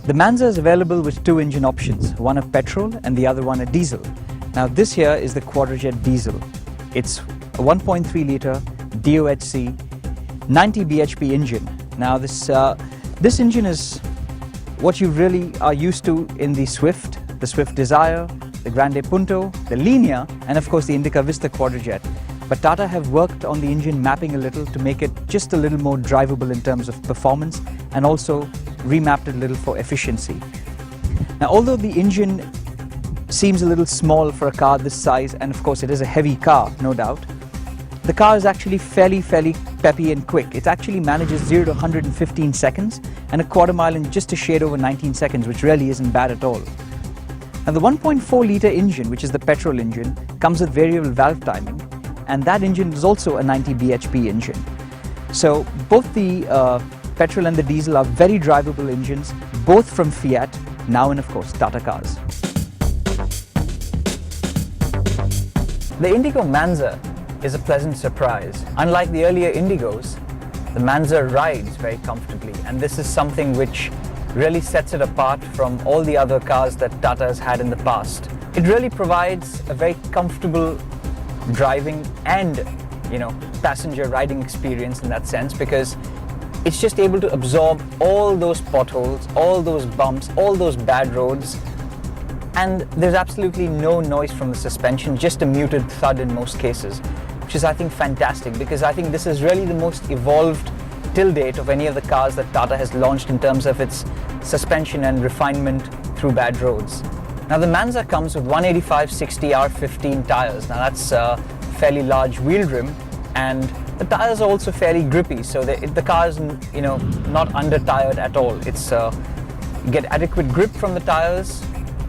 The Manza is available with two engine options, one a petrol and the other one a diesel. Now this here is the Quadrajet Diesel. It's a 1.3 litre DOHC 90 bhp engine. Now this engine is what you really are used to in the Swift Desire, the Grande Punto, the Linea, and of course the Indica Vista Quadrajet. But Tata have worked on the engine mapping a little to make it just a little more drivable in terms of performance, and also remapped it a little for efficiency. Now although the engine seems a little small for a car this size, and of course it is a heavy car, no doubt, the car is actually fairly peppy and quick. It actually manages 0 to 115 seconds and a quarter mile in just a shade over 19 seconds, which really isn't bad at all. Now the 1.4 litre engine, which is the petrol engine, comes with variable valve timing, and that engine is also a 90 bhp engine. So both the petrol and the diesel are very drivable engines, both from Fiat, now in of course Tata cars. The Indigo Manza is a pleasant surprise. Unlike the earlier Indigos, the Manza rides very comfortably, and this is something which really sets it apart from all the other cars that Tata has had in the past. It really provides a very comfortable driving and passenger riding experience in that sense, because it's just able to absorb all those potholes, all those bumps, all those bad roads, and there's absolutely no noise from the suspension, just a muted thud in most cases, which is I think fantastic, because I think this is really the most evolved till date of any of the cars that Tata has launched in terms of its suspension and refinement through bad roads. Now the Manza comes with 185/60 R15 tires. Now that's a fairly large wheel rim, and the tires are also fairly grippy, so the car is not under tired at all. It's you get adequate grip from the tires,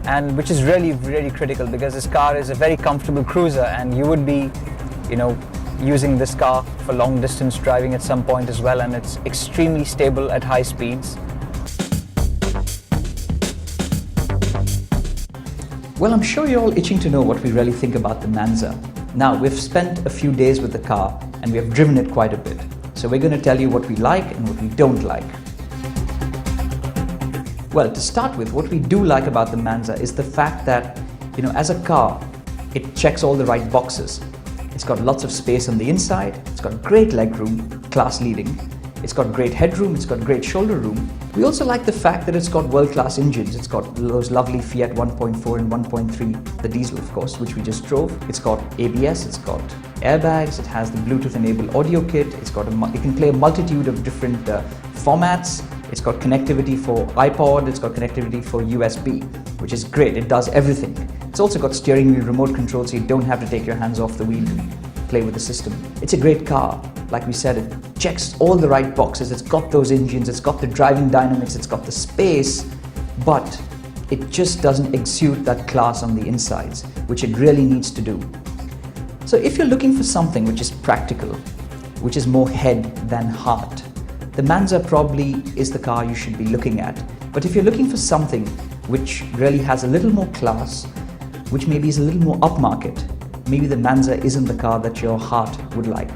and which is really critical, because this car is a very comfortable cruiser, and you would be using this car for long distance driving at some point as well, and it's extremely stable at high speeds. Well, I'm sure you're all itching to know what we really think about the Manza. Now, we've spent a few days with the car and we have driven it quite a bit. So we're going to tell you what we like and what we don't like. Well, to start with, what we do like about the Manza is the fact that, as a car, it checks all the right boxes. It's got lots of space on the inside, it's got great legroom, class leading, it's got great headroom, it's got great shoulder room. We also like the fact that it's got world-class engines. It's got those lovely Fiat 1.4 and 1.3, the diesel of course, which we just drove. It's got ABS, it's got airbags, it has the Bluetooth-enabled audio kit, it can play a multitude of different formats. It's got connectivity for iPod, it's got connectivity for USB, which is great. It does everything. It's also got steering wheel remote control, so you don't have to take your hands off the wheel to play with the system. It's a great car. Like we said, it checks all the right boxes. It's got those engines, it's got the driving dynamics, it's got the space, but it just doesn't exude that class on the insides, which it really needs to do. So if you're looking for something which is practical, which is more head than heart, the Manza probably is the car you should be looking at. But if you're looking for something which really has a little more class, which maybe is a little more upmarket, maybe the Manza isn't the car that your heart would like.